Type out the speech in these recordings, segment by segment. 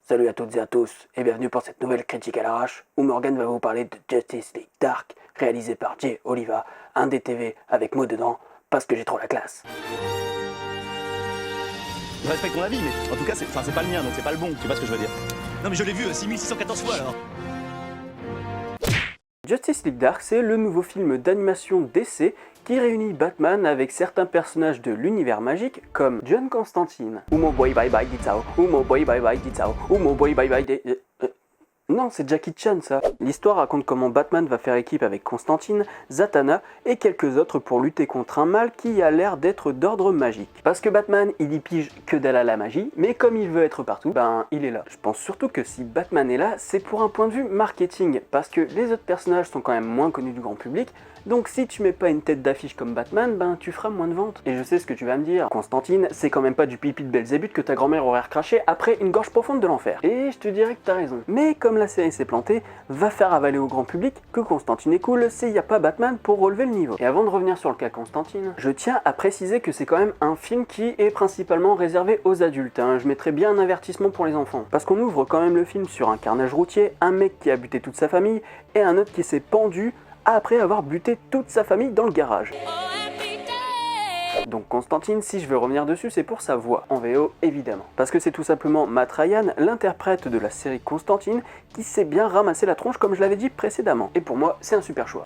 Salut à toutes et à tous, et bienvenue pour cette nouvelle critique à l'arrache, où Morgan va vous parler de Justice League Dark, réalisé par Jay Oliva, un DTV avec mots dedans, parce que j'ai trop la classe. Je respecte ton avis, mais en tout cas, c'est pas le mien, donc c'est pas le bon, tu vois ce que je veux dire. Non mais je l'ai vu 6614 fois alors. Justice League Dark, c'est le nouveau film d'animation DC qui réunit Batman avec certains personnages de l'univers magique comme John Constantine, ou mon boy bye bye Ditsao, ou mon boy bye bye Ditsao, ou mon boy bye bye Non, c'est Jackie Chan ça. L'histoire raconte comment Batman va faire équipe avec Constantine, Zatanna et quelques autres pour lutter contre un mal qui a l'air d'être d'ordre magique. Parce que Batman, il y pige que dalle à la magie, mais comme il veut être partout, ben il est là. Je pense surtout que si Batman est là, c'est pour un point de vue marketing, parce que les autres personnages sont quand même moins connus du grand public, donc si tu mets pas une tête d'affiche comme Batman, ben tu feras moins de ventes. Et je sais ce que tu vas me dire, Constantine, c'est quand même pas du pipi de Belzébuth que ta grand-mère aurait recraché après une gorge profonde de l'enfer. Et je te dirais que t'as raison. Mais comme la série s'est plantée, va faire avaler au grand public que Constantine est cool s'il n'y a pas Batman pour relever le niveau. Et avant de revenir sur le cas Constantine, je tiens à préciser que c'est quand même un film qui est principalement réservé aux adultes. Je mettrais bien un avertissement pour les enfants. Parce qu'on ouvre quand même le film sur un carnage routier, un mec qui a buté toute sa famille et un autre qui s'est pendu après avoir buté toute sa famille dans le garage. Donc Constantine, si je veux revenir dessus, c'est pour sa voix, en VO évidemment. Parce que c'est tout simplement Matt Ryan, l'interprète de la série Constantine, qui s'est bien ramassé la tronche comme je l'avais dit précédemment. Et pour moi, c'est un super choix.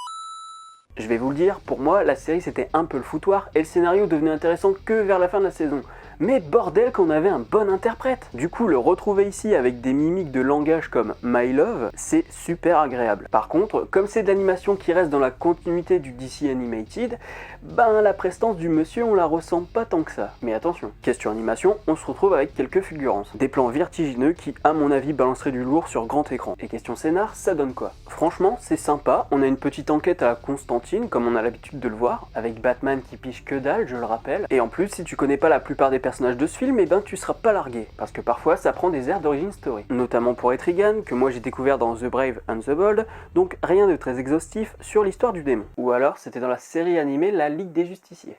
Je vais vous le dire, pour moi, la série c'était un peu le foutoir et le scénario devenait intéressant que vers la fin de la saison. Mais bordel qu'on avait un bon interprète. Du coup, le retrouver ici avec des mimiques de langage comme My Love, c'est super agréable. Par contre, comme c'est de l'animation qui reste dans la continuité du DC Animated, ben la prestance du monsieur on la ressent pas tant que ça. Mais attention, question animation, on se retrouve avec quelques fulgurances. Des plans vertigineux qui, à mon avis, balanceraient du lourd sur grand écran. Et question scénar, ça donne quoi? Franchement, c'est sympa, on a une petite enquête à la Constantine, comme on a l'habitude de le voir, avec Batman qui pige que dalle, je le rappelle. Et en plus, si tu connais pas la plupart des personnages de ce film, et ben tu seras pas largué, parce que parfois ça prend des airs d'origin story. Notamment pour Etrigan, que moi j'ai découvert dans The Brave and the Bold, donc rien de très exhaustif sur l'histoire du démon. Ou alors c'était dans la série animée La Ligue des Justiciers.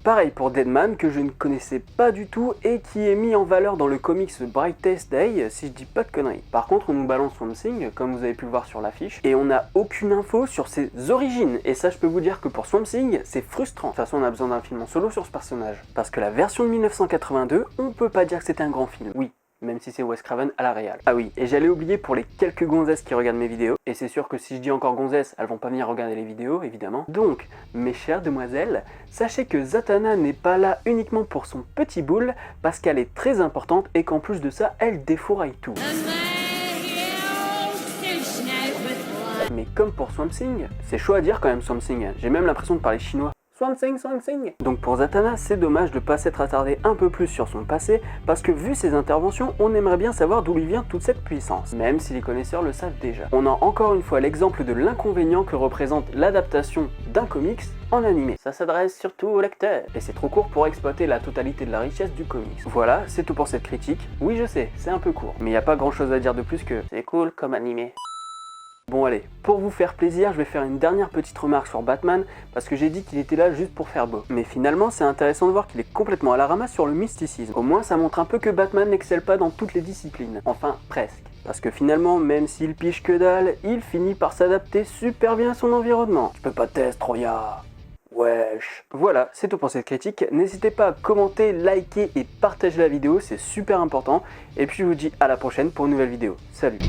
Pareil pour Deadman, que je ne connaissais pas du tout et qui est mis en valeur dans le comics Brightest Day, si je dis pas de conneries. Par contre, on nous balance Swamp Thing, comme vous avez pu le voir sur l'affiche, et on n'a aucune info sur ses origines. Et ça, je peux vous dire que pour Swamp Thing, c'est frustrant. De toute façon, on a besoin d'un film en solo sur ce personnage. Parce que la version de 1982, on peut pas dire que c'était un grand film. Oui, même si c'est Wes Craven à la réal. Ah oui, et j'allais oublier pour les quelques gonzesses qui regardent mes vidéos, et c'est sûr que si je dis encore gonzesses, elles vont pas venir regarder les vidéos, évidemment. Donc, mes chères demoiselles, sachez que Zatanna n'est pas là uniquement pour son petit boule, parce qu'elle est très importante et qu'en plus de ça, elle défouraille tout. Mais comme pour Swamp Thing, c'est chaud à dire quand même Swamp Thing, j'ai même l'impression de parler chinois. Swamp Thing, Swamp Thing. Donc pour Zatanna, c'est dommage de pas s'être attardé un peu plus sur son passé, parce que vu ses interventions, on aimerait bien savoir d'où lui vient toute cette puissance, même si les connaisseurs le savent déjà. On a encore une fois l'exemple de l'inconvénient que représente l'adaptation d'un comics en animé. Ça s'adresse surtout aux lecteurs, et c'est trop court pour exploiter la totalité de la richesse du comics. Voilà, c'est tout pour cette critique. Oui je sais, c'est un peu court, mais il n'y a pas grand chose à dire de plus que c'est cool comme animé. Bon allez, pour vous faire plaisir, je vais faire une dernière petite remarque sur Batman, parce que j'ai dit qu'il était là juste pour faire beau. Mais finalement, c'est intéressant de voir qu'il est complètement à la ramasse sur le mysticisme. Au moins, ça montre un peu que Batman n'excelle pas dans toutes les disciplines. Enfin, presque. Parce que finalement, même s'il pige que dalle, il finit par s'adapter super bien à son environnement. Tu peux pas tester, Troya. Wesh. Voilà, c'est tout pour cette critique. N'hésitez pas à commenter, liker et partager la vidéo, c'est super important. Et puis je vous dis à la prochaine pour une nouvelle vidéo. Salut.